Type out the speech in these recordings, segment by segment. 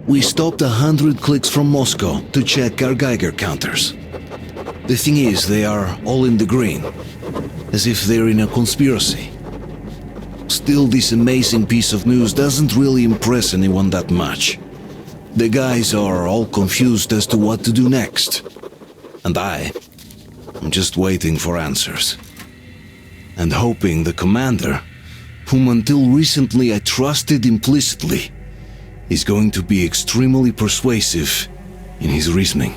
We stopped 100 clicks from Moscow to check our Geiger counters. The thing is, they are all in the green, as if they're in a conspiracy. Still, this amazing piece of news doesn't really impress anyone that much. The guys are all confused as to what to do next. And I'm just waiting for answers. And hoping the commander, whom until recently I trusted implicitly, is going to be extremely persuasive in his reasoning.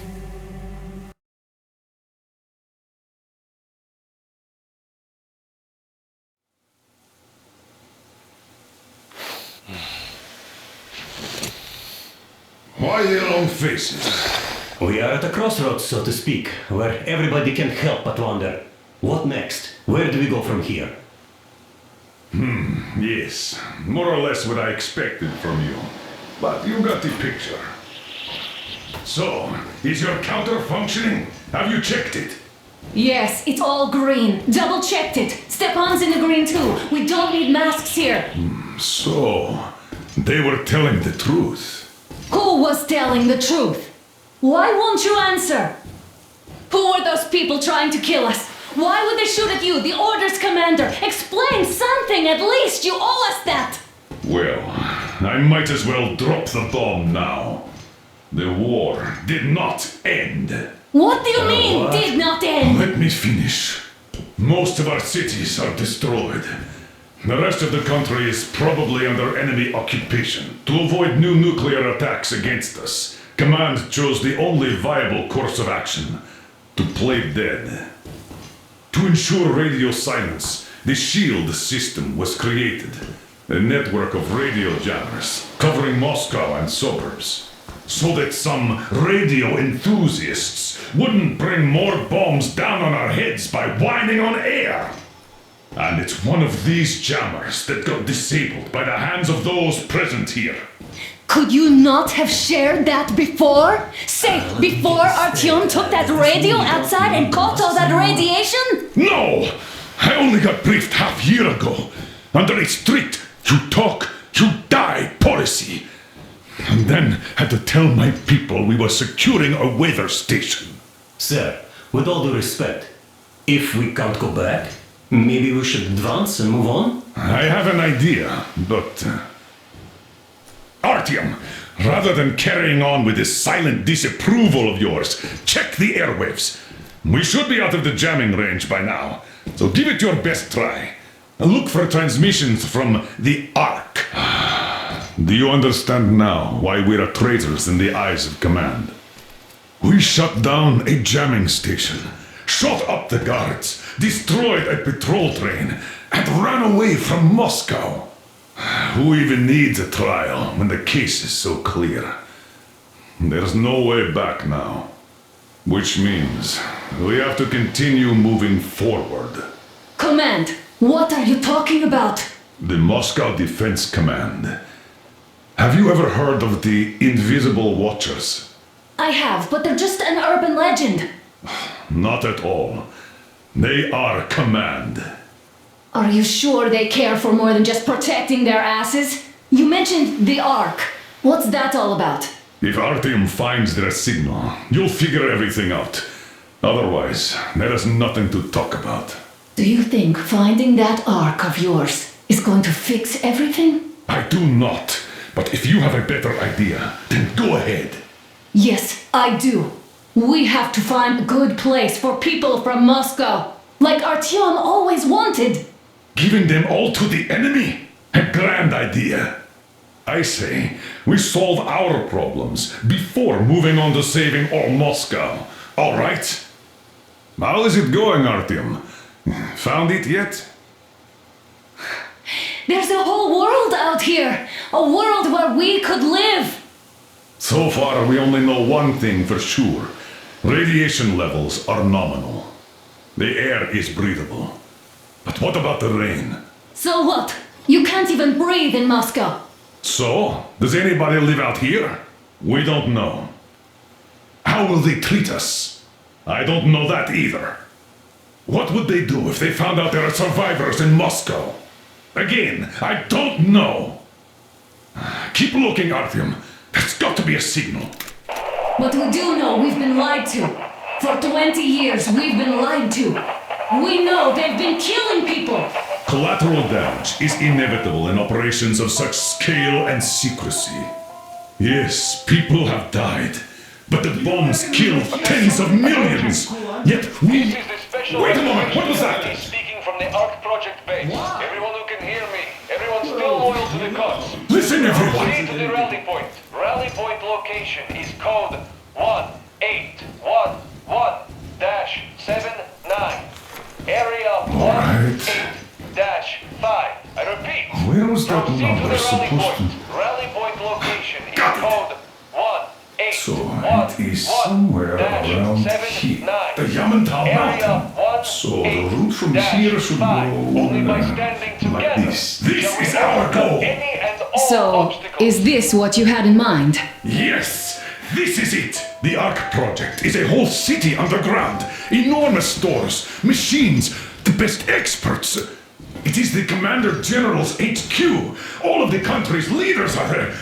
Why the long faces? We are at a crossroads, so to speak, where everybody can help but wonder. What next? Where do we go from here? Yes, more or less what I expected from you. But you got the picture. So, is your counter functioning? Have you checked it? Yes, it's all green. Double checked it. Stepan's in the green too. We don't need masks here. So, they were telling the truth. Who was telling the truth? Why won't you answer? Who were those people trying to kill us? Why would they shoot at you, the Order's commander? Explain something at least. You owe us that. Well, I might as well drop the bomb now. The war did not end. What do you mean, what? did not end? Let me finish. Most of our cities are destroyed. The rest of the country is probably under enemy occupation. To avoid new nuclear attacks against us, Command chose the only viable course of action: to play dead. To ensure radio silence, the SHIELD system was created. A network of radio jammers covering Moscow and suburbs. So that some radio enthusiasts wouldn't bring more bombs down on our heads by whining on air. And it's one of these jammers that got disabled by the hands of those present here. Could you not have shared that before? Say, before Artyom took that radio outside and caught all that radiation? No! I only got briefed half year ago. Under a strict you talk, you die policy. And then had to tell my people we were securing a weather station. Sir, with all due respect, if we can't go back, maybe we should advance and move on? I have an idea, but... Artyom, rather than carrying on with this silent disapproval of yours, check the airwaves. We should be out of the jamming range by now, so give it your best try. Look for transmissions from the Ark. Do you understand now why we're traitors in the eyes of Command? We shut down a jamming station, shot up the guards, destroyed a patrol train, and ran away from Moscow. Who even needs a trial when the case is so clear? There's no way back now. Which means we have to continue moving forward. Command, what are you talking about? The Moscow Defense Command. Have you ever heard of the Invisible Watchers? I have, but they're just an urban legend. Not at all. They are Command. Are you sure they care for more than just protecting their asses? You mentioned the Ark. What's that all about? If Artyom finds their signal, you'll figure everything out. Otherwise, there is nothing to talk about. Do you think finding that Ark of yours is going to fix everything? I do not. But if you have a better idea, then go ahead. Yes, I do. We have to find a good place for people from Moscow, like Artyom always wanted. Giving them all to the enemy? A grand idea. I say, we solve our problems before moving on to saving all Moscow. All right? How is it going, Artyom? Found it yet? There's a whole world out here. A world where we could live. So far, we only know one thing for sure. Radiation levels are nominal. The air is breathable. But what about the rain? So what? You can't even breathe in Moscow. So, does anybody live out here? We don't know. How will they treat us? I don't know that either. What would they do if they found out there are survivors in Moscow? Again, I don't know. Keep looking, Artyom. That's got to be a signal. But we do know we've been lied to. For 20 years, we've been lied to. We know they've been killing people. Collateral damage is inevitable in operations of such scale and secrecy. Yes, people have died, but the bombs killed tens of millions. Yet we... This is the special Wait a moment, what was that? Speaking from the ARC project base. Everyone who can hear me, everyone still loyal to the cause. Listen, everyone! Proceed to the rally point. Rally point location is code 1811-79. Area Alright. 18-5. I repeat. Where was that Proceed to number the rally supposed point. to... Rally point location is Got it. code So it is somewhere around here. The Yamantau Mountain. So the route from here should go Only by like standing together. this. This is our goal. Any and all So, obstacles. is this what you had in mind? Yes, this is it. The ARC project is a whole city underground. Enormous stores, machines, the best experts. It is the Commander General's HQ. All of the country's leaders are there.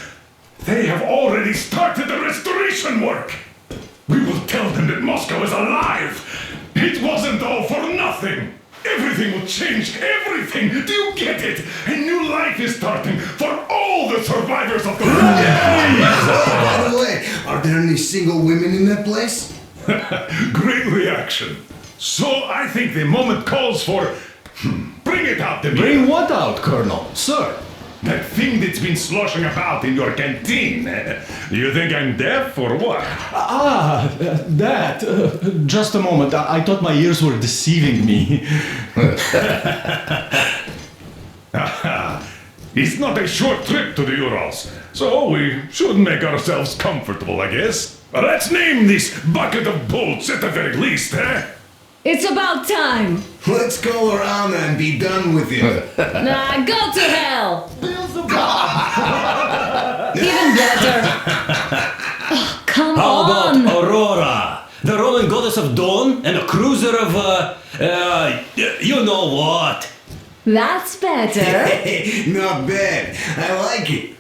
They have already started the restoration work. We will tell them that Moscow is alive. It wasn't all for nothing. Everything will change, everything. Do you get it? A new life is starting for all the survivors of the By the way, are there any single women in that place? Great reaction. So I think the moment calls for... Bring it out, Demir. Bring what out, Colonel? Sir? That thing that's been sloshing about in your canteen. You think I'm deaf or what? That. Just a moment. I thought my ears were deceiving me. It's not a short trip to the Urals, so we should make ourselves comfortable, I guess. Let's name this bucket of bolts at the very least, eh? It's about time. Let's go around and be done with it. Nah, go to hell. Even better. Oh, come How on. about Aurora? The Roman goddess of dawn and a cruiser of, you know what? That's better. Not bad. I like it.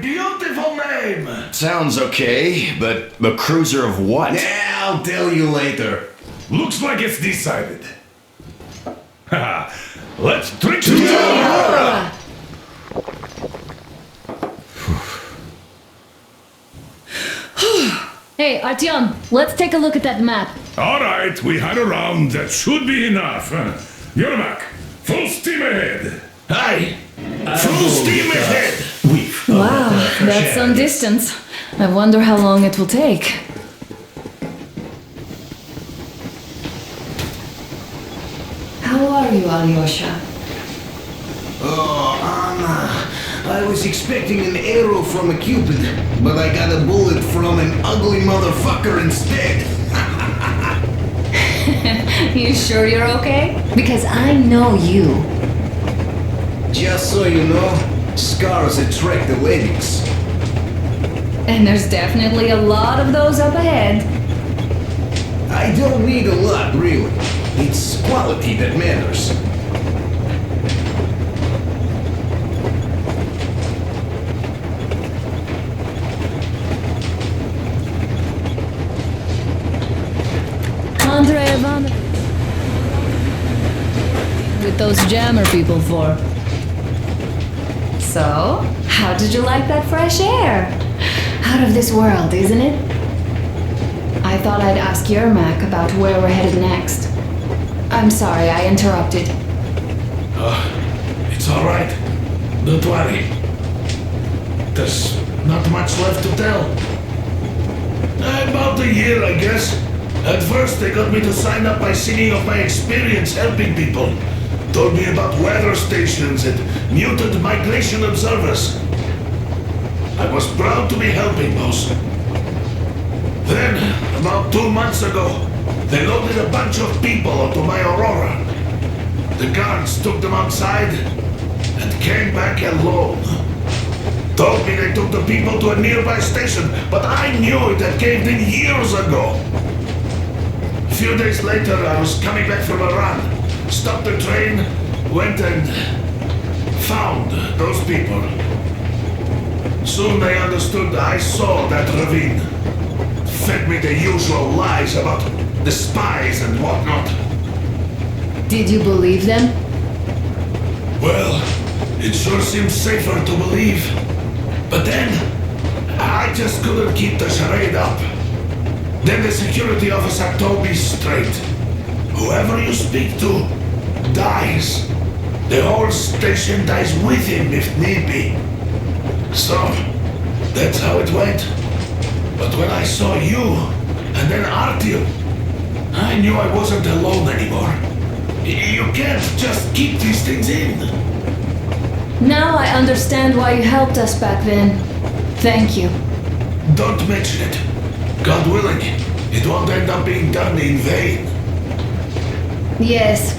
Beautiful name! Sounds okay, but the cruiser of what? Yeah, I'll tell you later. Looks like it's decided. Let's drink to the Aurora. Hey, Artyom, let's take a look at that map. All right, we had a round. That should be enough. Yermak, full steam ahead. Aye! Full steam ahead. Wow, that's some distance. I wonder how long it will take. How are you, Alyosha? Oh, I was expecting an arrow from a Cupid, but I got a bullet from an ugly motherfucker instead. You sure you're okay? Because I know you. Just so you know, scars attract the ladies. And there's definitely a lot of those up ahead. I don't need a lot, really. It's quality that matters. Andrei Ivanovich. With those jammer people for. So, how did you like that fresh air? Out of this world, isn't it? I thought I'd ask Yermak about where we're headed next. I'm sorry I interrupted. It's alright. Don't worry. There's not much left to tell. About a year, I guess. At first, they got me to sign up by singing of my experience helping people. Told me about weather stations and mutant migration observers. I was proud to be helping, boss. Then, about 2 months ago, they loaded a bunch of people onto my Aurora. The guards took them outside and came back alone. Told me they took the people to a nearby station, but I knew it had caved in years ago. A few days later, I was coming back from a run. Stopped the train, went and found those people. Soon they understood I saw that ravine. Fed me the usual lies about the spies and whatnot. Did you believe them? Well, it sure seems safer to believe. But then, I just couldn't keep the charade up. Then the security officer told me straight. Whoever you speak to dies. The whole station dies with him if need be. So, that's how it went. But when I saw you, and then Artyom, I knew I wasn't alone anymore. You can't just keep these things in. Now I understand why you helped us back then. Thank you. Don't mention it. God willing, it won't end up being done in vain. Yes.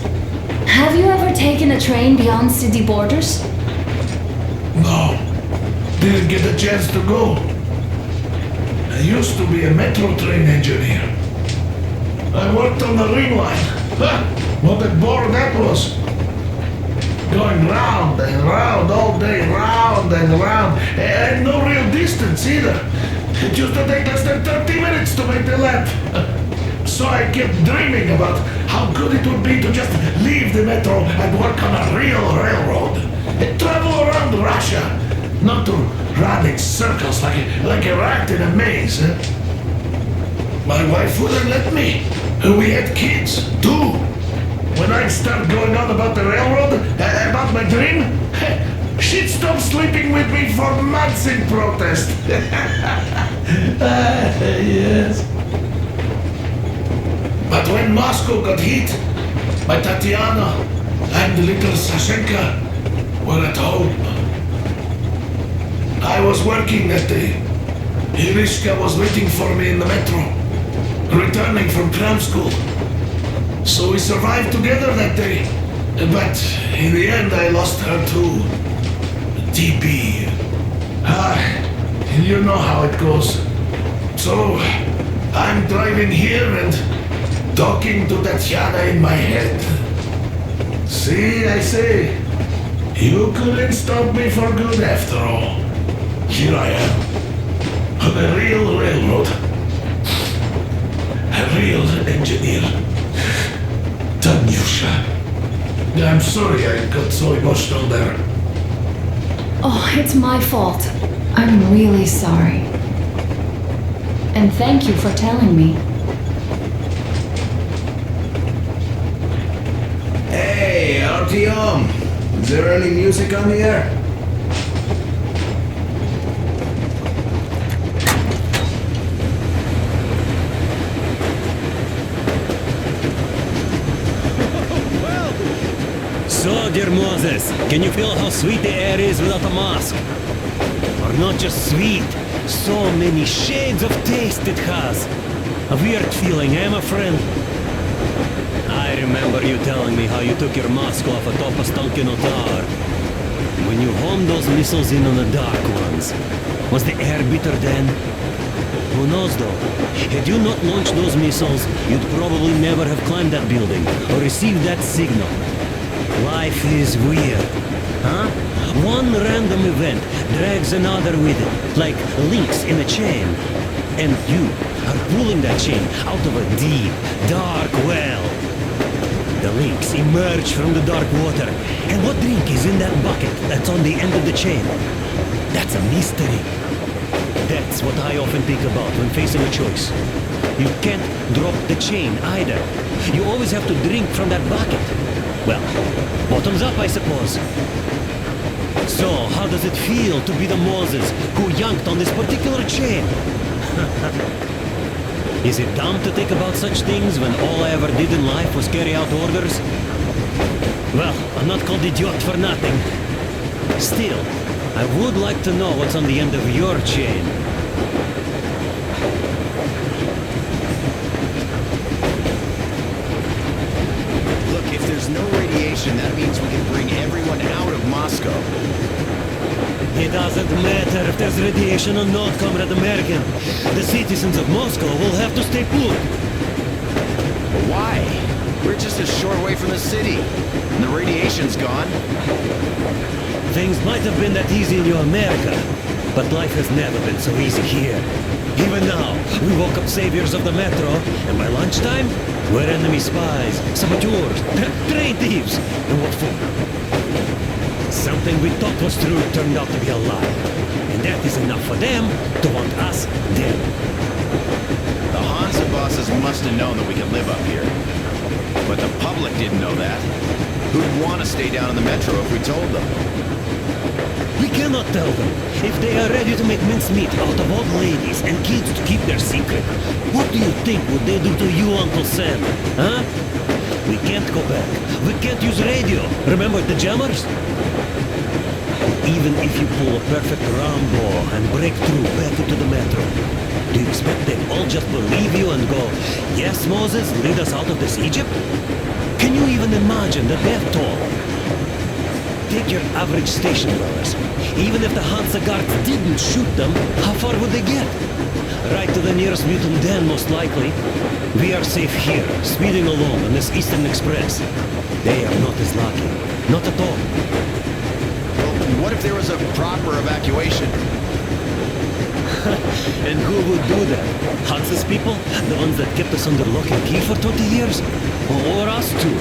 Have you ever taken a train beyond city borders? No, didn't get a chance to go. I used to be a metro train engineer. I worked on the ring line. Ha! What a bore that was. Going round and round all day, round and round, and no real distance either. It used to take less than 30 minutes to make the lap. So I kept dreaming about how good it would be to just leave the metro and work on a real railroad. And travel around Russia, not to run in circles like a rat in a maze. My wife wouldn't let me. We had kids, too. When I'd start going on about the railroad, about my dream, she'd stop sleeping with me for months in protest. Yes. But when Moscow got hit, my Tatiana and little Sashenka were at home. I was working that day. Irishka was waiting for me in the metro, returning from cram school. So we survived together that day. But in the end, I lost her too. TB. You know how it goes. So I'm driving here and talking to Tatiana in my head. See, I say, you couldn't stop me for good after all. Here I am, on a real railroad, a real engineer. Tanyusha. I'm sorry I got so emotional there. Oh, it's my fault. I'm really sorry. And thank you for telling me. Hey, Artyom! Is there any music on the air? So, dear Moses, can you feel how sweet the air is without a mask? Or not just sweet, so many shades of taste it has. A weird feeling, eh, my friend? I remember you telling me how you took your mask off atop a Stankino tower. When you homed those missiles in on the dark ones, was the air bitter then? Who knows though? Had you not launched those missiles, you'd probably never have climbed that building or received that signal. Life is weird, huh? One random event drags another with it, like links in a chain. And you are pulling that chain out of a deep, dark well. The links emerge from the dark water. And what drink is in that bucket that's on the end of the chain? That's a mystery. That's what I often think about when facing a choice. You can't drop the chain either. You always have to drink from that bucket. Well, bottoms up, I suppose. So, how does it feel to be the Moses who yanked on this particular chain? Is it dumb to think about such things when all I ever did in life was carry out orders? Well, I'm not called idiot for nothing. Still, I would like to know what's on the end of your chain. Look, if there's no radiation, that means we can bring everyone out of Moscow. It doesn't matter if there's radiation or not, Comrade American. The citizens of Moscow will have to stay put. Why? We're just a short way from the city. And the radiation's gone. Things might have been that easy in your America. But life has never been so easy here. Even now, we woke up saviors of the metro, and by lunchtime, we're enemy spies, saboteurs, train thieves. And what for? Something we thought was true turned out to be a lie. And that is enough for them to want us dead. The Hansa bosses must have known that we could live up here. But the public didn't know that. Who'd want to stay down in the metro if we told them? We cannot tell them. If they are ready to make mincemeat out of old ladies and kids to keep their secret, what do you think would they do to you, Uncle Sam? Huh? We can't go back. We can't use radio. Remember the jammers? Even if you pull a perfect Rambo and break through back into the metro, do you expect they all just believe you and go, yes, Moses, lead us out of this Egypt? Can you even imagine the death toll? Take your average station dwellers. Even if the Hansa guards didn't shoot them, how far would they get? Right to the nearest mutant den, most likely. We are safe here, speeding along on this Eastern Express. They are not as lucky. Not at all. Well, what if there was a proper evacuation? And who would do that? Hansa's people? The ones that kept us under lock and key for 20 years? Or us too?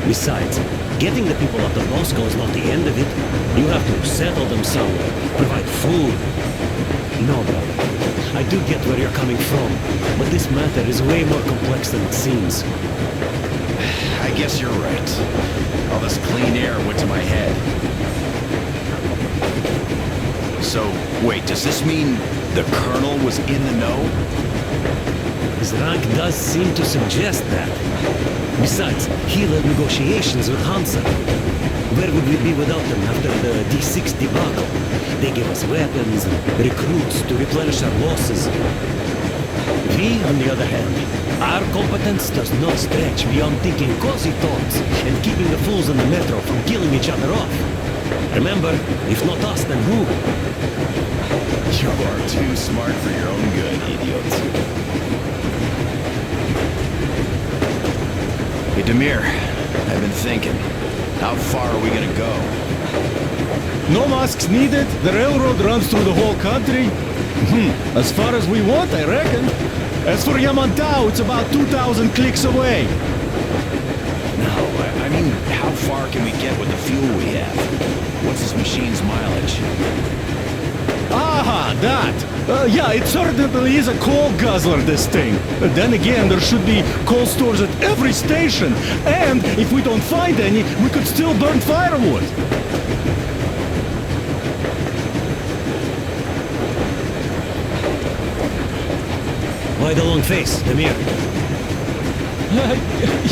Besides, getting the people out of Moscow is not the end of it. You have to settle them somewhere, provide food. No, brother. I do get where you're coming from, but this matter is way more complex than it seems. I guess you're right. All this clean air went to my head. So, wait, does this mean the Colonel was in the know? His rank does seem to suggest that. Besides, he led negotiations with Hansa. Where would we be without them after the D6 debacle? They gave us weapons and recruits to replenish our losses. We, on the other hand, our competence does not stretch beyond thinking cozy thoughts and keeping the fools in the metro from killing each other off. Remember, if not us, then who? You are too smart for your own good, idiots. Hey, Demir, I've been thinking. How far are we gonna go? No masks needed. The railroad runs through the whole country. As far as we want, I reckon. As for Yamantau, it's about 2,000 clicks away. No, I mean, how far can we get with the fuel we have? What's this machine's mileage? Aha, that! Yeah, it certainly is a coal guzzler, this thing. Then again, there should be coal stores at every station. And if we don't find any, we could still burn firewood. Why the long face, Demir?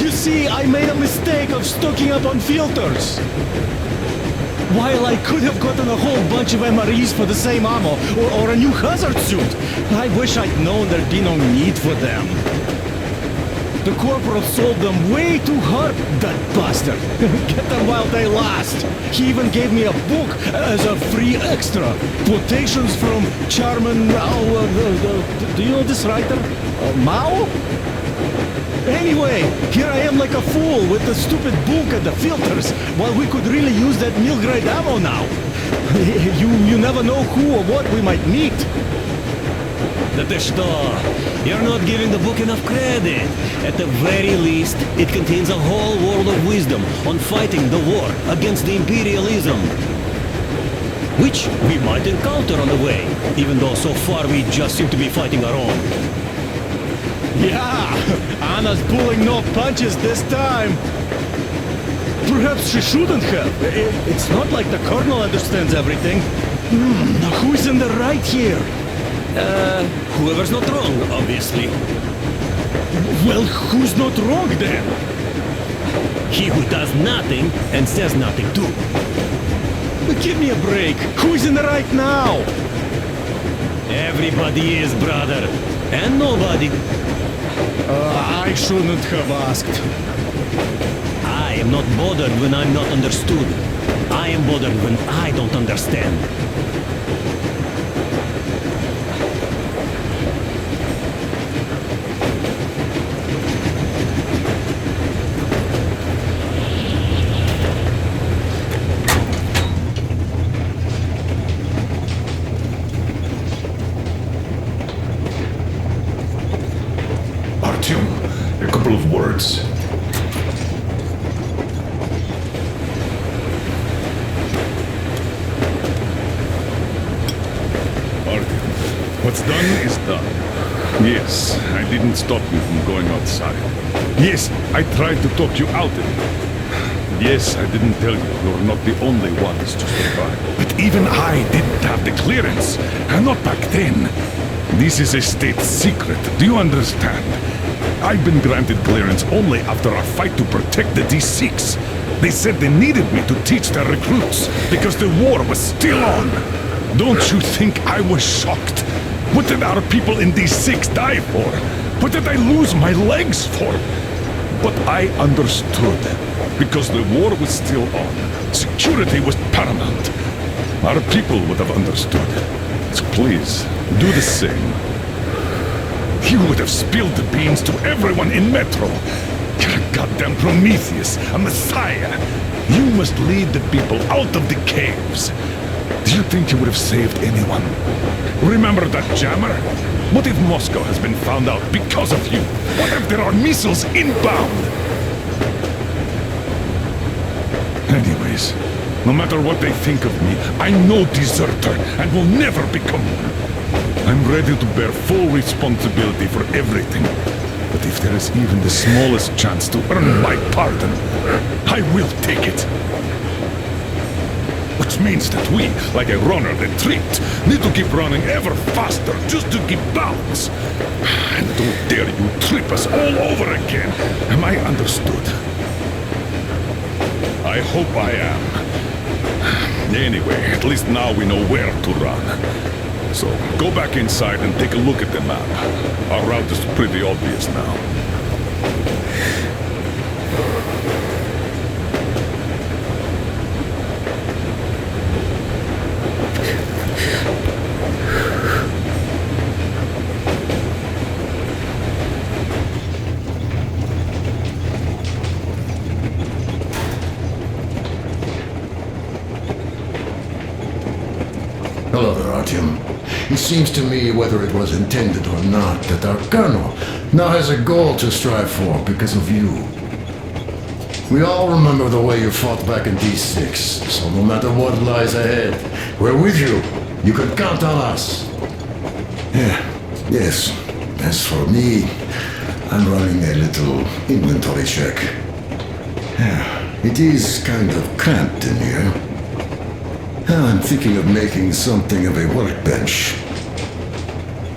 You see, I made a mistake of stocking up on filters. While I could have gotten a whole bunch of MREs for the same ammo, or a new hazard suit, I wish I'd known there'd be no need for them. The corporal sold them way too hard, that bastard. Get them while they last. He even gave me a book as a free extra. Quotations from Chairman Mao. Do you know this writer? Mao? Anyway, here I am like a fool with the stupid book and the filters, while we could really use that meal-grade ammo now. You never know who or what we might meet. You're not giving the book enough credit. At the very least, it contains a whole world of wisdom on fighting the war against the imperialism. Which we might encounter on the way, even though so far we just seem to be fighting our own. Yeah, Anna's pulling no punches this time. Perhaps she shouldn't have. It's not like the Colonel understands everything. Who's in the right here? Whoever's not wrong, obviously. Well, who's not wrong then? He who does nothing and says nothing too. Give me a break. Who's in the right now? Everybody is, brother. And nobody. I shouldn't have asked. I am not bothered when I'm not understood. I am bothered when I don't understand. What's done is done. Yes, I didn't stop you from going outside. Yes, I tried to talk you out of it. Yes, I didn't tell you you're not the only ones to survive. But even I didn't have the clearance. And not back then. This is a state secret. Do you understand? I've been granted clearance only after a fight to protect the D6. They said they needed me to teach their recruits because the war was still on. Don't you think I was shocked? What did our people in D6 die for? What did I lose my legs for? But I understood. Because the war was still on. Security was paramount. Our people would have understood. So please, do the same. You would have spilled the beans to everyone in Metro. You're a goddamn Prometheus, a messiah. You must lead the people out of the caves. Do you think you would have saved anyone? Remember that jammer? What if Moscow has been found out because of you? What if there are missiles inbound? Anyways, no matter what they think of me, I'm no deserter and will never become one. I'm ready to bear full responsibility for everything. But if there is even the smallest chance to earn my pardon, I will take it. Which means that we, like a runner that tripped, need to keep running ever faster just to keep balance. And don't dare you trip us all over again. Am I understood? I hope I am. Anyway, at least now we know where to run. So, go back inside and take a look at the map. Our route is pretty obvious now. Hello there, Artyom. It seems to me, whether it was intended or not, that our colonel now has a goal to strive for because of you. We all remember the way you fought back in D6, so no matter what lies ahead, we're with you. You can count on us. Yes. As for me, I'm running a little inventory check. It is kind of cramped in here. I'm thinking of making something of a workbench.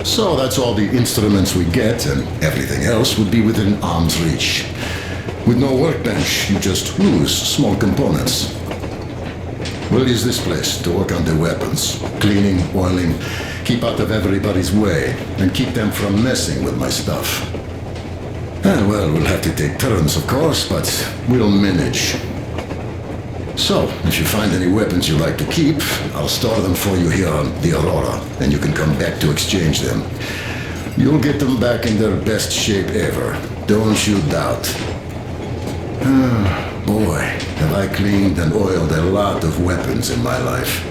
So that's all the instruments we get, and everything else would be within arm's reach. With no workbench, you just lose small components. We'll use this place to work on the weapons. Cleaning, oiling, keep out of everybody's way, and keep them from messing with my stuff. Well, we'll have to take turns, of course, but we'll manage. So, if you find any weapons you like to keep, I'll store them for you here on the Aurora, and you can come back to exchange them. You'll get them back in their best shape ever. Don't you doubt. Boy, have I cleaned and oiled a lot of weapons in my life.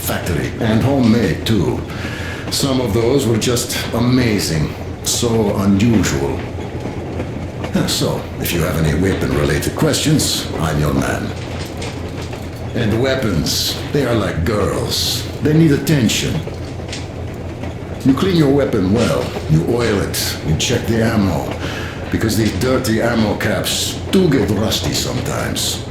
Factory and homemade too. Some of those were just amazing. So unusual. So, if you have any weapon-related questions, I'm your man. And weapons, they are like girls. They need attention. You clean your weapon well, you oil it, you check the ammo, because these dirty ammo caps do get rusty sometimes.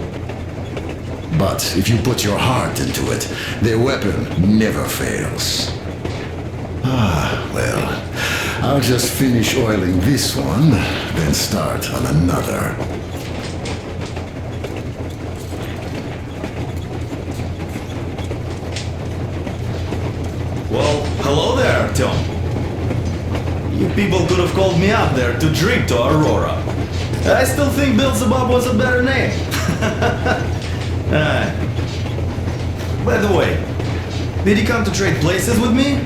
But if you put your heart into it, the weapon never fails. Well, I'll just finish oiling this one, then start on another. Well, hello there, Tom. You people could have called me up there to drink to Aurora. I still think Beelzebub was a better name. By the way, did you come to trade places with me?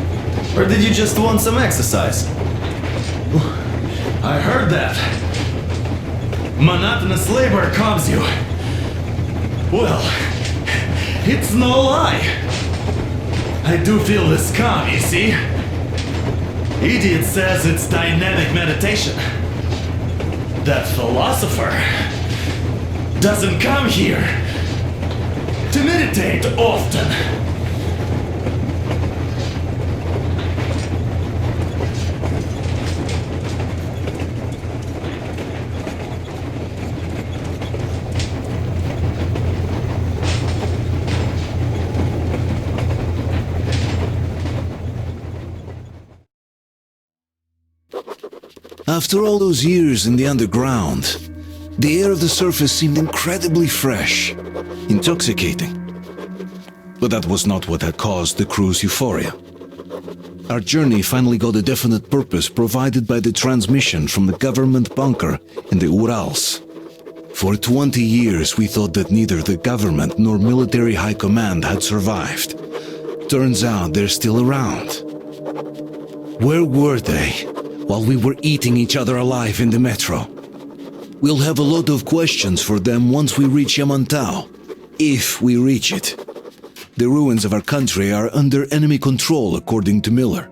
Or did you just want some exercise? I heard that. Monotonous labor calms you. Well, it's no lie. I do feel this calm, you see? Idiot says it's dynamic meditation. That philosopher doesn't come here to meditate often. After all those years in the underground, the air of the surface seemed incredibly fresh, intoxicating. But that was not what had caused the crew's euphoria. Our journey finally got a definite purpose provided by the transmission from the government bunker in the Urals. For 20 years we thought that neither the government nor military high command had survived. Turns out they're still around. Where were they while we were eating each other alive in the metro? We'll have a lot of questions for them once we reach Yamantau, if we reach it. The ruins of our country are under enemy control, according to Miller,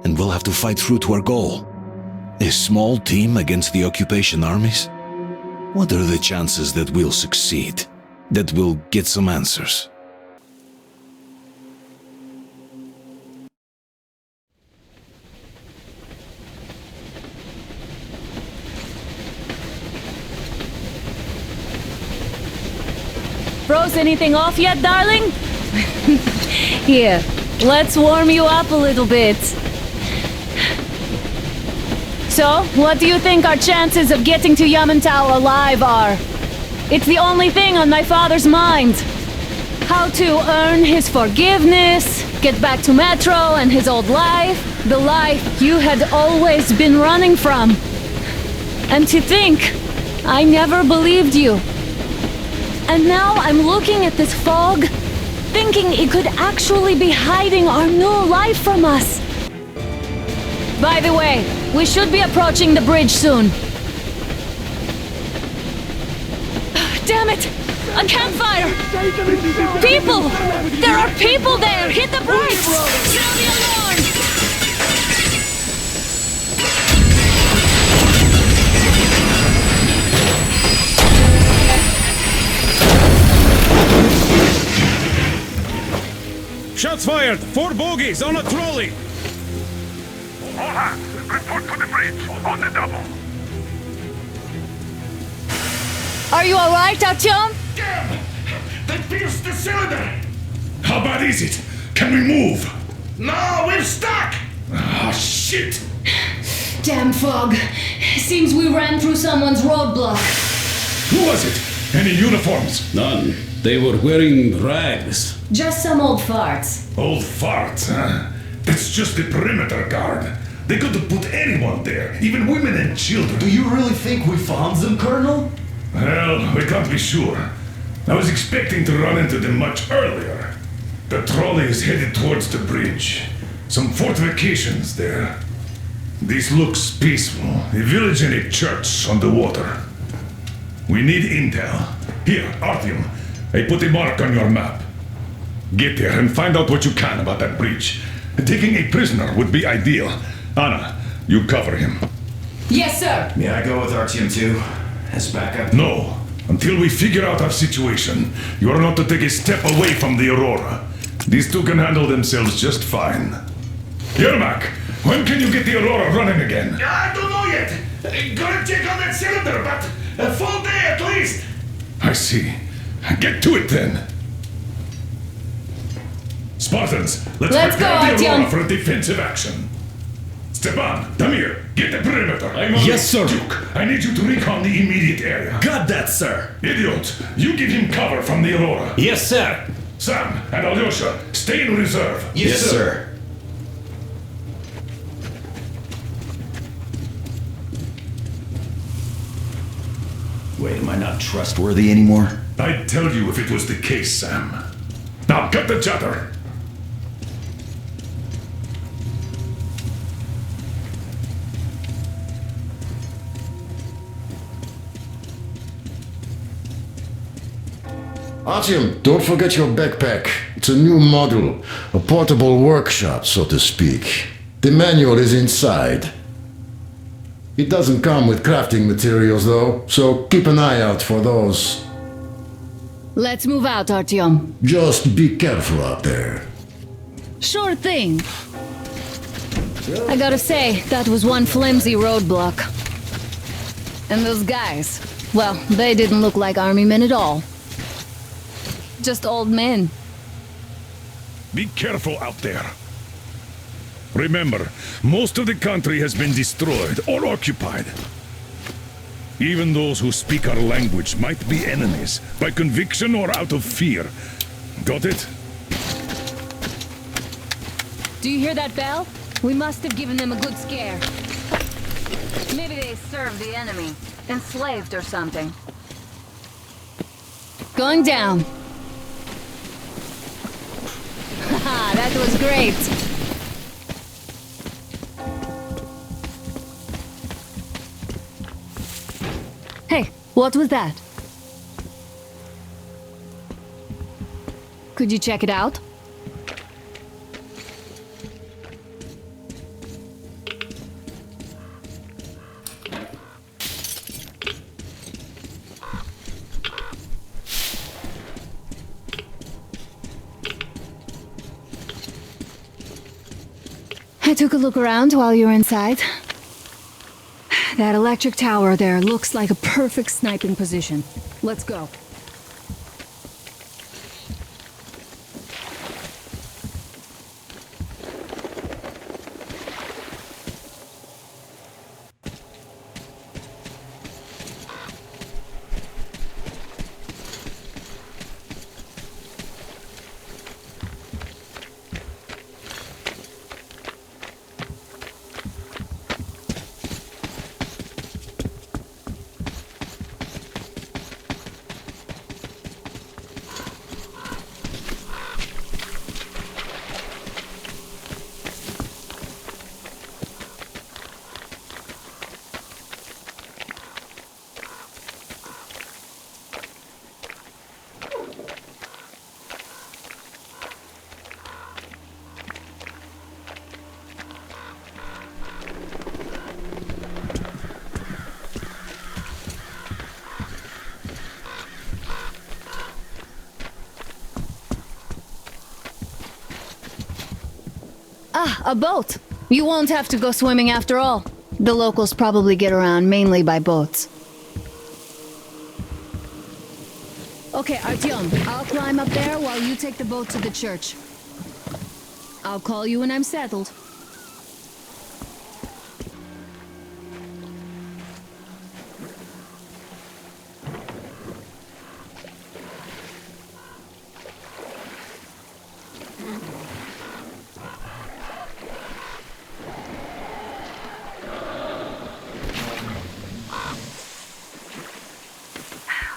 and we'll have to fight through to our goal. A small team against the occupation armies? What are the chances that we'll succeed? That we'll get some answers? Froze anything off yet, darling? Here, let's warm you up a little bit. So, what do you think our chances of getting to Yamantau alive are? It's the only thing on my father's mind. How to earn his forgiveness, get back to Metro and his old life, the life you had always been running from. And to think, I never believed you. And now I'm looking at this fog, thinking it could actually be hiding our new life from us. By the way, we should be approaching the bridge soon. Damn it! A campfire! People! There are people there! Hit the brakes! Sound the alarm! Shots fired! 4 bogies on a trolley! All hands, report to the bridge, on the double. Are you alright, Artyom? Damn! They pierced the cylinder! How bad is it? Can we move? No, we're stuck! Ah, shit! Damn fog. Seems we ran through someone's roadblock. Who was it? Any uniforms? None. They were wearing rags. Just some old farts. Old farts, huh? That's just the perimeter guard. They could have put anyone there, even women and children. Do you really think we found them, Colonel? Well, we can't be sure. I was expecting to run into them much earlier. The trolley is headed towards the bridge. Some fortifications there. This looks peaceful. A village and a church on the water. We need intel. Here, Artyom, I put a mark on your map. Get there and find out what you can about that bridge. Taking a prisoner would be ideal. Anna, you cover him. Yes, sir. May I go with Artyom too? As backup? No. Until we figure out our situation, you are not to take a step away from the Aurora. These two can handle themselves just fine. Yermak, when can you get the Aurora running again? I don't know yet. Gotta check on that cylinder, but a full day at least. I see. Get to it then. Spartans, let's Let's prepare go, the Aurora Artyom. for a defensive action. Stepan, Damir, get the perimeter. Yes, sir. Duke, I need you to recon the immediate area. Got that, sir! Idiot, you give him cover from the Aurora. Yes, sir. Sam and Alyosha, stay in reserve. Yes, sir. Wait, am I not trustworthy anymore? I'd tell you if it was the case, Sam. Now cut the chatter. Artyom, don't forget your backpack. It's a new model, a portable workshop, so to speak. The manual is inside. It doesn't come with crafting materials, though, so keep an eye out for those. Let's move out, Artyom. Just be careful out there. Sure thing. I gotta say, that was one flimsy roadblock. And those guys, well, they didn't look like army men at all. Just old men. Be careful out there. Remember, most of the country has been destroyed or occupied. Even those who speak our language might be enemies, by conviction or out of fear. Got it? Do you hear that bell? We must have given them a good scare. Maybe they served the enemy. Enslaved or something. Going down. Haha, that was great. Hey, what was that? Could you check it out? I took a look around while you were inside. That electric tower there looks like a perfect sniping position. Let's go. Ah, a boat. You won't have to go swimming after all. The locals probably get around mainly by boats. Okay, Artyom, I'll climb up there while you take the boat to the church. I'll call you when I'm settled.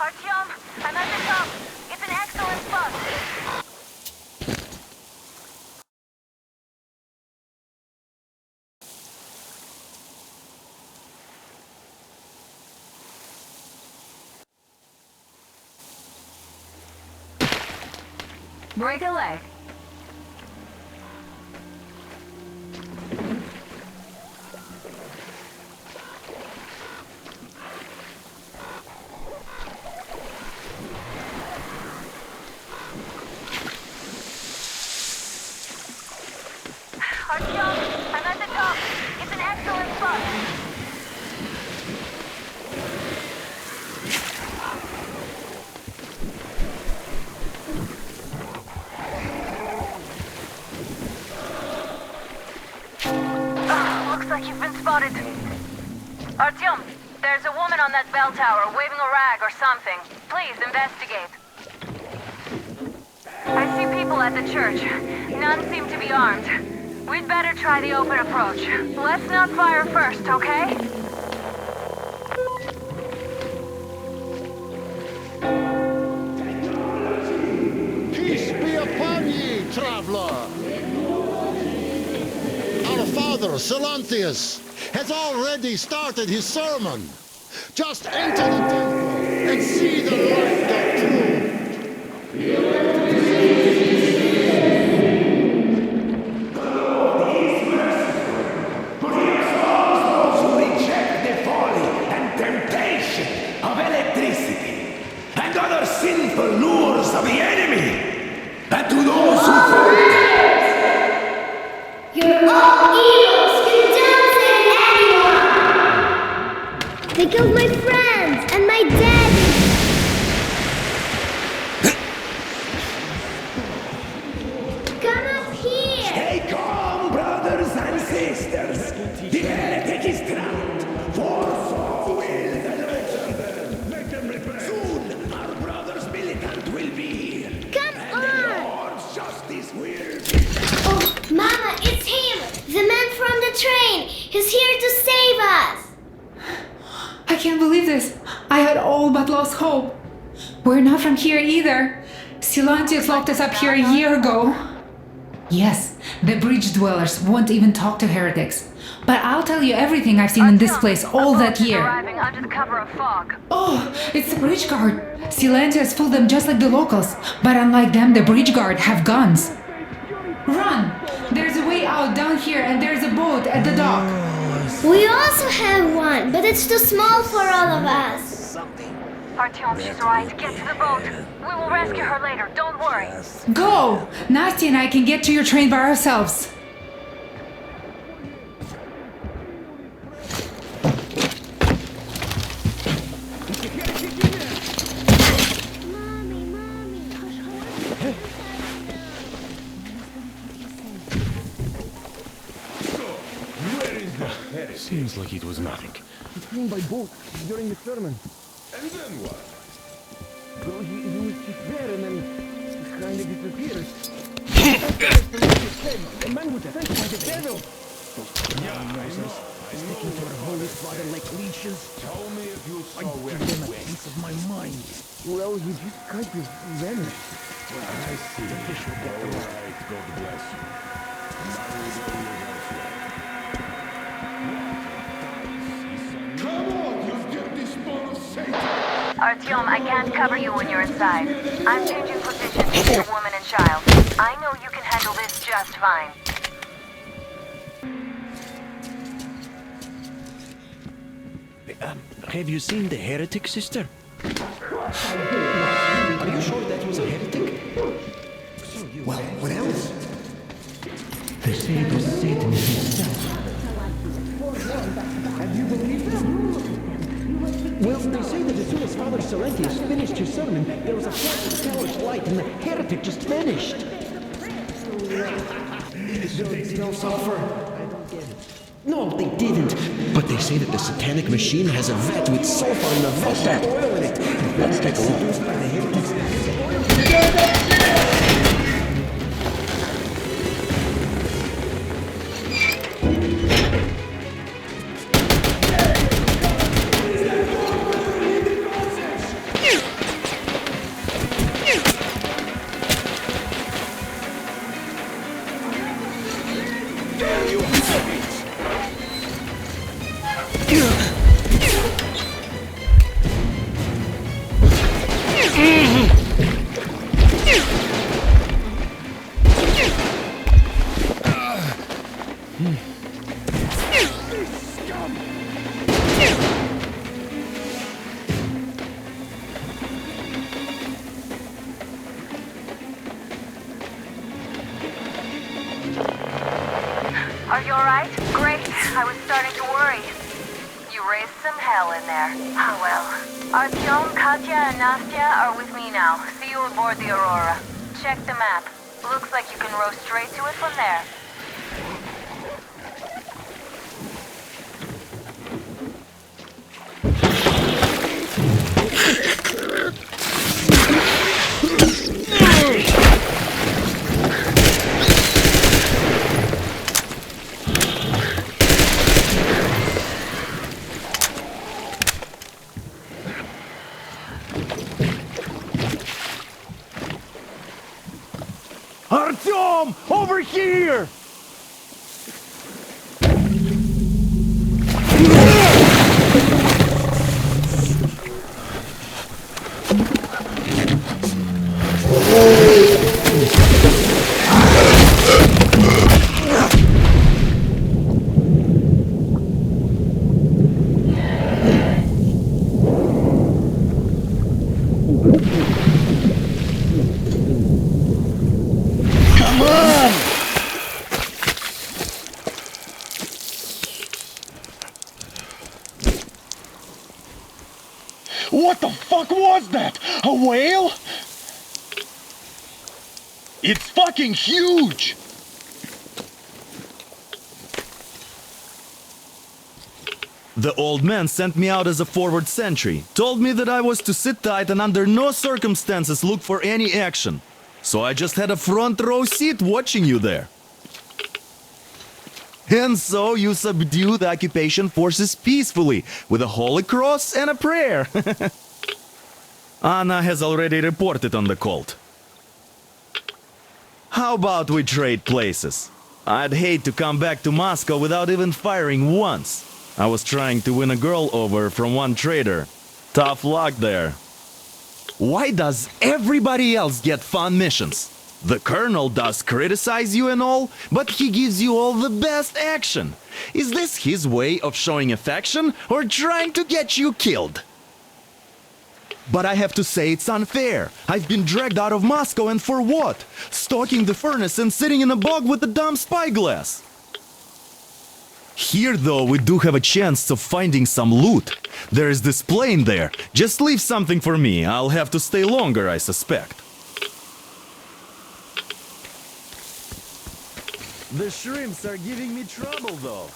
Artyom, I'm at the top. It's an excellent spot. Break a leg. Artyom, I'm at the top. It's an excellent spot. Looks like you've been spotted. Artyom, there's a woman on that bell tower waving a rag or something. Please investigate. I see people at the church. None seem to be armed. We'd better try the open approach. Let's not fire first, okay? Peace be upon ye, traveler! Our father, Silanthius, has already started his sermon. Just enter the temple and see the light of truth. Sinful lures of the enemy, and to those who fall. You're all evils, condemning anyone! They killed my friends and my daddy! Come up here! Stay calm, brothers and Oh, Mama, it's him! The man from the train! He's here to save us! I can't believe this. I had all but lost hope. We're not from here either. Silantius locked us up here a year ago. Yes, the bridge dwellers won't even talk to heretics. But I'll tell you everything I've seen in this place all that year. Arriving under the cover of fog. Oh, it's the bridge guard. Silantius fooled them just like the locals. But unlike them, the bridge guard have guns. Run! There's a way out down here and there's a boat at the dock. We also have one, but it's too small for all of us. Artyom, she's right. Get to the boat. We will rescue her later. Don't worry. Go! Nastya and I can get to your train by ourselves. Seems like it was nothing. He came by boat during the sermon. And then what? Well, he was just there and then he kind of disappeared. The man was sent by the devil. Sticking to our holy father like leashes. Tell me if you saw I give them a piece of my mind. Well, he just kind of vanished. I see. The fish will get the right. God bless you. Artyom, I can't cover you when you're inside. I'm changing positions with your woman and child. I know you can handle this just fine. Have you seen the heretic, sister? Are you sure that was a heretic? Well, what else? They say it was Satan himself. And you believe them? Well, they say that as soon as Father Silentius finished his sermon, there was a flash of hellish light and the heretic just vanished. They still suffer. I don't get it. No, they didn't. But they say that the satanic machine has a vat with sulfur and a vat oil in it. Let's take a look. Are you alright? Great. I was starting to worry. You raised some hell in there. Oh well. Artyom, Katya, and Nastya are with me now. See you aboard the Aurora. Check the map. Looks like you can row straight to it from there. Artyom! Over here! What the fuck was that? A whale? It's fucking huge! The old man sent me out as a forward sentry. Told me that I was to sit tight and under no circumstances look for any action. so I just had a front row seat watching you there. And so you subdue the occupation forces peacefully with a holy cross and a prayer. Anna has already reported on the cult. How about we trade places? I'd hate to come back to Moscow without even firing once. I was trying to win a girl over from one trader. Tough luck there. Why does everybody else get fun missions? The colonel does criticize you and all, but he gives you all the best action. Is this his way of showing affection or trying to get you killed? But I have to say it's unfair. I've been dragged out of Moscow, and for what? Stalking the furnace and sitting in a bog with a dumb spyglass. Here, though, we do have a chance of finding some loot. There is this plane there. Just leave something for me. I'll have to stay longer, I suspect. The shrimps are giving me trouble, though.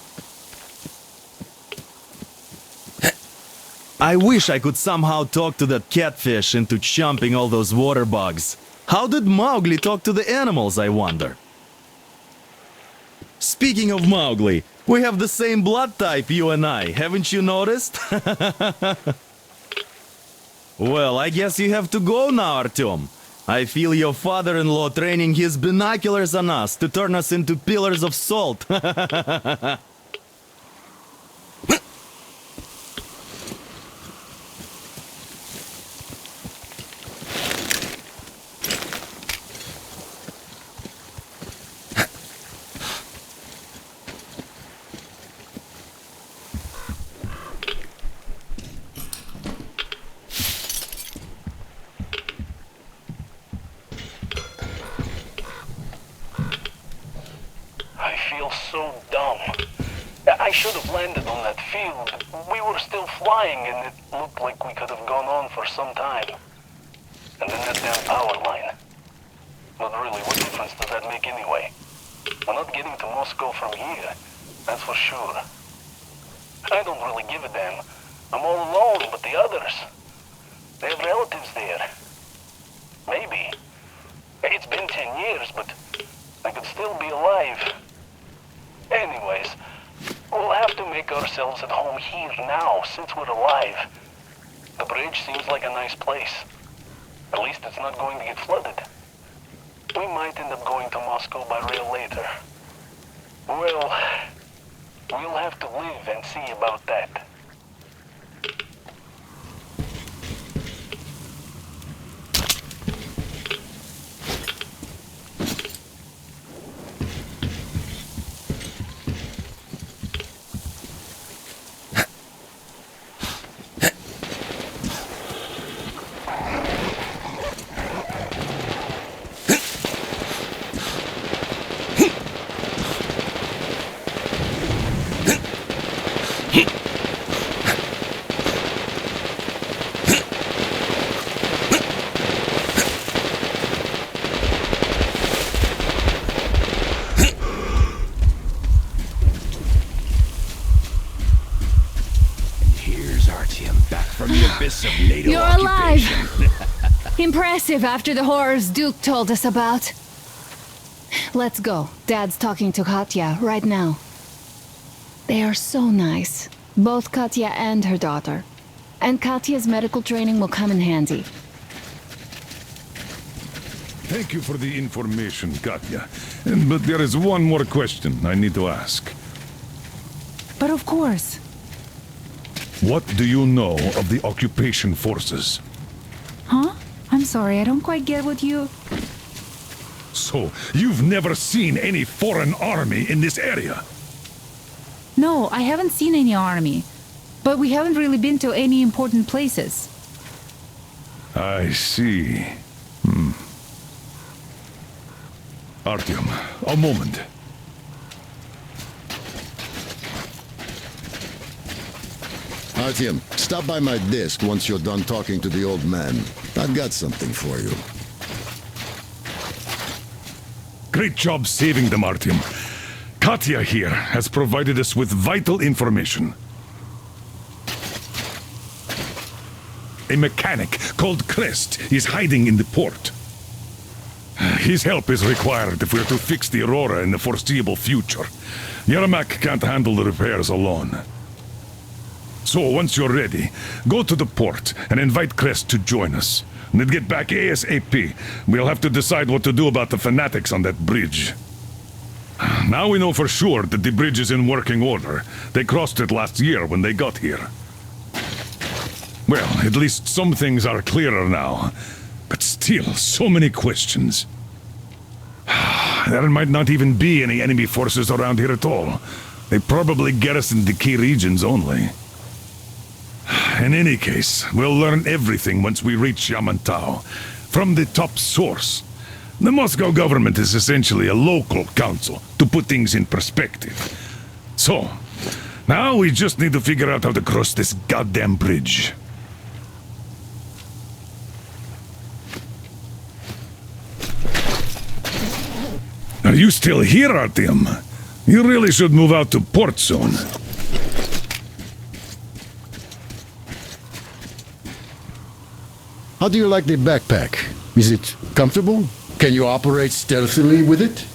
I wish I could somehow talk to that catfish into chomping all those water bugs. How did Mowgli talk to the animals, I wonder? Speaking of Mowgli, we have the same blood type, you and I. Haven't you noticed? Well, I guess you have to go now, Artyom. I feel your father-in-law training his binoculars on us to turn us into pillars of salt. So dumb. I should have landed on that field. We were still flying and it looked like we could have gone on for some time. And then that damn power line. But really, what difference does that make anyway? We're not getting to Moscow from here, that's for sure. I don't really give a damn. I'm all alone, but the others, they have relatives there. Maybe. It's been 10 years, but I could still be alive. Anyways, we'll have to make ourselves at home here now, since we're alive. The bridge seems like a nice place. At least it's not going to get flooded. We might end up going to Moscow by rail later. Well, we'll have to live and see about that. You're alive! Impressive after the horrors Duke told us about. Let's go. Dad's talking to Katya right now. They are so nice. Both Katya and her daughter. And Katya's medical training will come in handy. Thank you for the information, Katya. But there is one more question I need to ask. But of course. What do you know of the occupation forces? Huh? I'm sorry, I don't quite get what you... So, you've never seen any foreign army in this area? No, I haven't seen any army. But we haven't really been to any important places. I see. Artyom, a moment. Artyom, stop by my desk once you're done talking to the old man. I've got something for you. Great job saving them, Artyom. Katya here has provided us with vital information. A mechanic called Crest is hiding in the port. His help is required if we're to fix the Aurora in the foreseeable future. Yermak can't handle the repairs alone. So, once you're ready, go to the port and invite Crest to join us. And then get back ASAP. We'll have to decide what to do about the fanatics on that bridge. Now we know for sure that the bridge is in working order. They crossed it last year when they got here. Well, at least some things are clearer now. But still, so many questions. There might not even be any enemy forces around here at all. They probably garrison the key regions only. In any case, we'll learn everything once we reach Yamantau. From the top source. The Moscow government is essentially a local council, to put things in perspective. So, now we just need to figure out how to cross this goddamn bridge. Are you still here, Artyom? You really should move out to port soon. How do you like the backpack? Is it comfortable? Can you operate stealthily with it?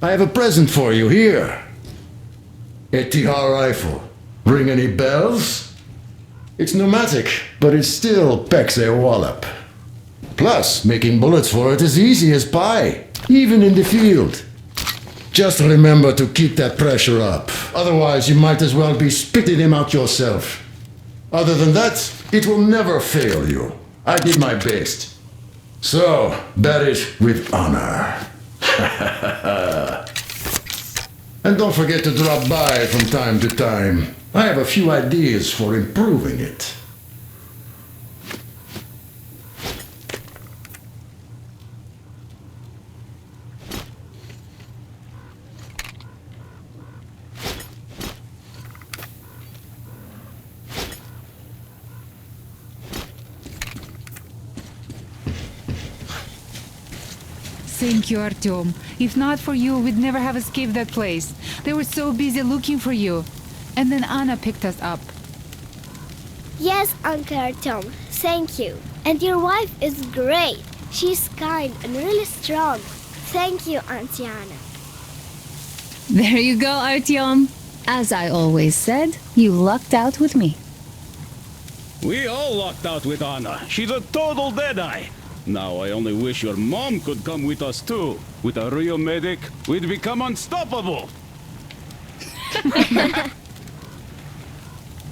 I have a present for you here. A TR rifle. Ring any bells? It's pneumatic, but it still packs a wallop. Plus, making bullets for it is easy as pie, even in the field. Just remember to keep that pressure up. Otherwise, you might as well be spitting him out yourself. Other than that, it will never fail you. I did my best. So, bear it with honor. And don't forget to drop by from time to time. I have a few ideas for improving it. Thank you, Artyom. If not for you, we'd never have escaped that place. They were so busy looking for you. And then Anna picked us up. Yes, Uncle Artyom. Thank you. And your wife is great. She's kind and really strong. Thank you, Auntie Anna. There you go, Artyom. As I always said, you lucked out with me. We all lucked out with Anna. She's a total deadeye. Now I only wish your mom could come with us too. With a real medic, we'd become unstoppable.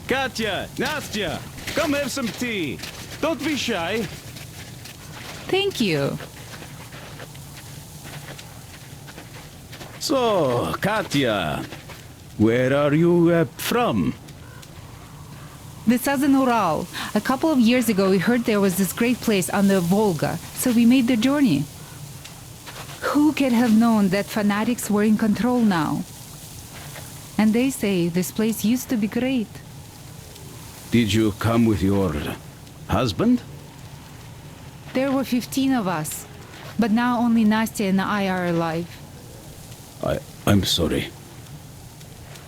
Katya, Nastya, come have some tea. Don't be shy. Thank you. So, Katya, where are you from? The southern Ural. A couple of years ago, we heard there was this great place on the Volga, so we made the journey. Who could have known that fanatics were in control now? And they say this place used to be great. Did you come with your husband? There were 15 of us, but now only Nastya and I are alive. I'm sorry.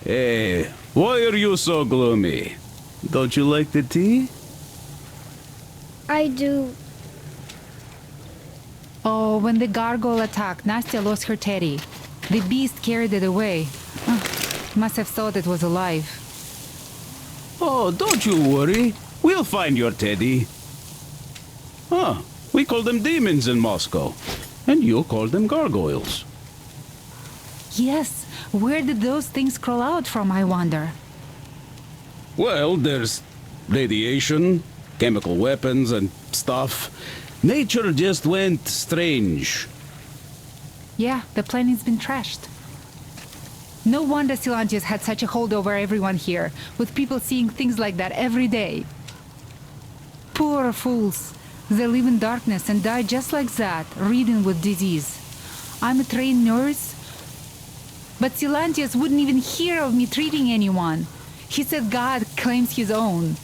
Hey, why are you so gloomy? Don't you like the tea? I do. Oh, when the gargoyle attacked, Nastya lost her teddy. The beast carried it away. Must have thought it was alive. Oh, don't you worry. We'll find your teddy. Huh, we call them demons in Moscow. And you call them gargoyles. Yes, where did those things crawl out from, I wonder? Well, there's radiation, chemical weapons and stuff. Nature just went strange. Yeah, the planet's been trashed. No wonder Silantius had such a hold over everyone here, with people seeing things like that every day. Poor fools. They live in darkness and die just like that, ridden with disease. I'm a trained nurse, but Silantius wouldn't even hear of me treating anyone. He said God claims his own.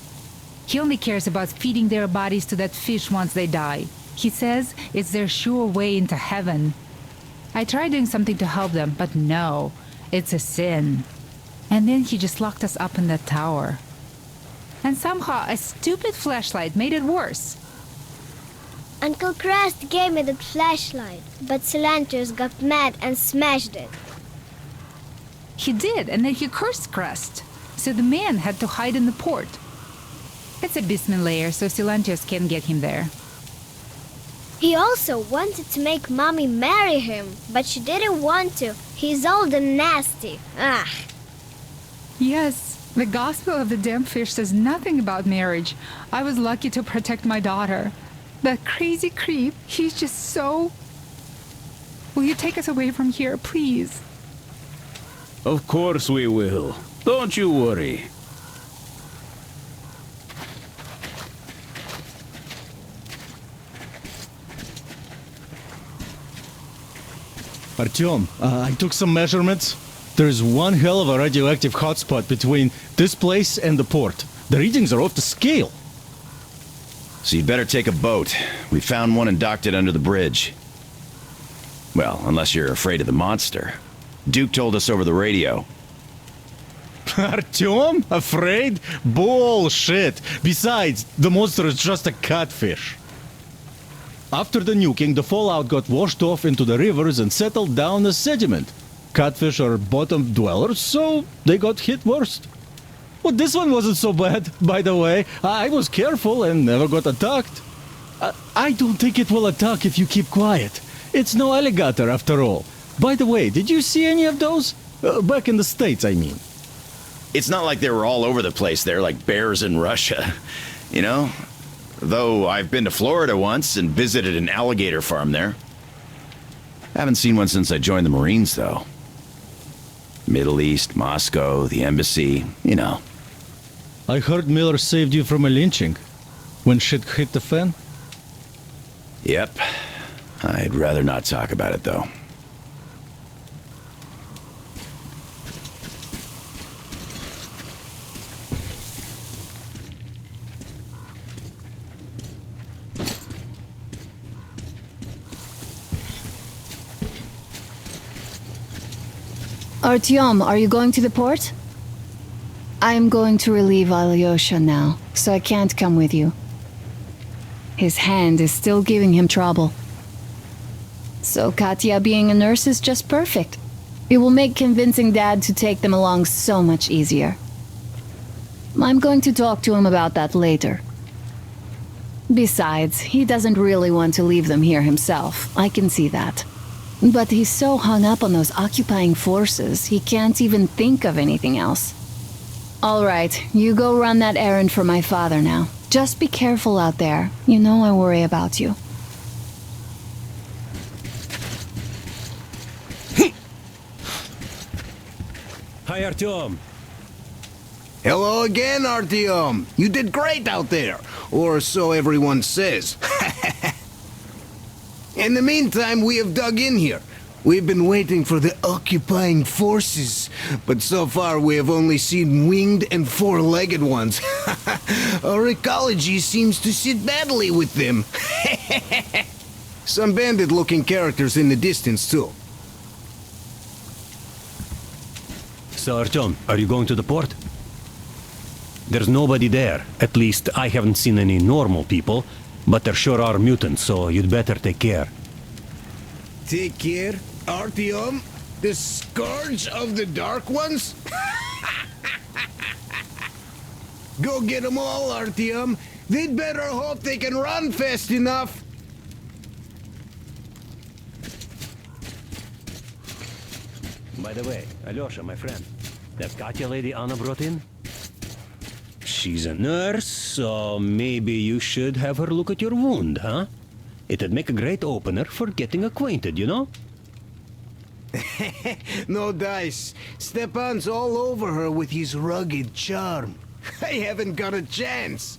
He only cares about feeding their bodies to that fish once they die. He says it's their sure way into heaven. I tried doing something to help them, but no, it's a sin. And then he just locked us up in that tower. And somehow a stupid flashlight made it worse. Uncle Crest gave me the flashlight, but Silantius got mad and smashed it. He did, and then he cursed Crest. So the man had to hide in the port. It's a basement layer, so Silantius can't get him there. He also wanted to make Mommy marry him, but she didn't want to. He's old and nasty. Ah. Yes, the Gospel of the Damned Fish says nothing about marriage. I was lucky to protect my daughter. That crazy creep, he's just so... Will you take us away from here, please? Of course we will. Don't you worry. Artyom, I took some measurements. There's one hell of a radioactive hotspot between this place and the port. The readings are off the scale. So you'd better take a boat. We found one and docked it under the bridge. Well, unless you're afraid of the monster. Duke told us over the radio. Artyom? Afraid? Bullshit! Besides, the monster is just a catfish. After the nuking, the fallout got washed off into the rivers and settled down as sediment. Catfish are bottom dwellers, so they got hit worst. Well, this one wasn't so bad, by the way. I was careful and never got attacked. I don't think it will attack if you keep quiet. It's no alligator after all. By the way, did you see any of those? Back in the States, I mean. It's not like they were all over the place there like bears in Russia, you know? Though I've been to Florida once and visited an alligator farm there. Haven't seen one since I joined the Marines, though. Middle East, Moscow, the embassy, you know. I heard Miller saved you from a lynching when shit hit the fan. Yep. I'd rather not talk about it, though. Artyom, are you going to the port? I'm going to relieve Alyosha now, so I can't come with you. His hand is still giving him trouble. So Katya being a nurse is just perfect. It will make convincing Dad to take them along so much easier. I'm going to talk to him about that later. Besides, he doesn't really want to leave them here himself. I can see that. But he's so hung up on those occupying forces, he can't even think of anything else. All right, you go run that errand for my father now. Just be careful out there. You know I worry about you. Hi, Artyom. Hello again, Artyom. You did great out there. Or so everyone says. In the meantime, we have dug in here. We've been waiting for the occupying forces, but so far we have only seen winged and four-legged ones. Our ecology seems to sit badly with them. Some bandit-looking characters in the distance, too. So, Artyom, are you going to the port? There's nobody there. At least I haven't seen any normal people. But there sure are mutants, so you'd better take care. Take care? Artyom? The scourge of the Dark Ones? Go get them all, Artyom. They'd better hope they can run fast enough. By the way, Alyosha, my friend, that Katya lady Anna brought in? She's a nurse, so maybe you should have her look at your wound, huh? It'd make a great opener for getting acquainted, you know? No dice. Stepan's all over her with his rugged charm. I haven't got a chance.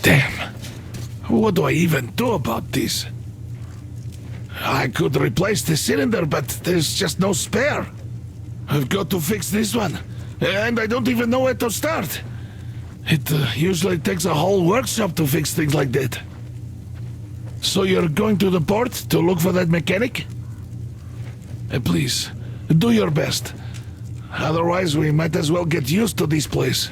Damn. What do I even do about this? I could replace the cylinder, but there's just no spare. I've got to fix this one. And I don't even know where to start. It usually takes a whole workshop to fix things like that. So you're going to the port to look for that mechanic? Please, do your best. Otherwise, we might as well get used to this place.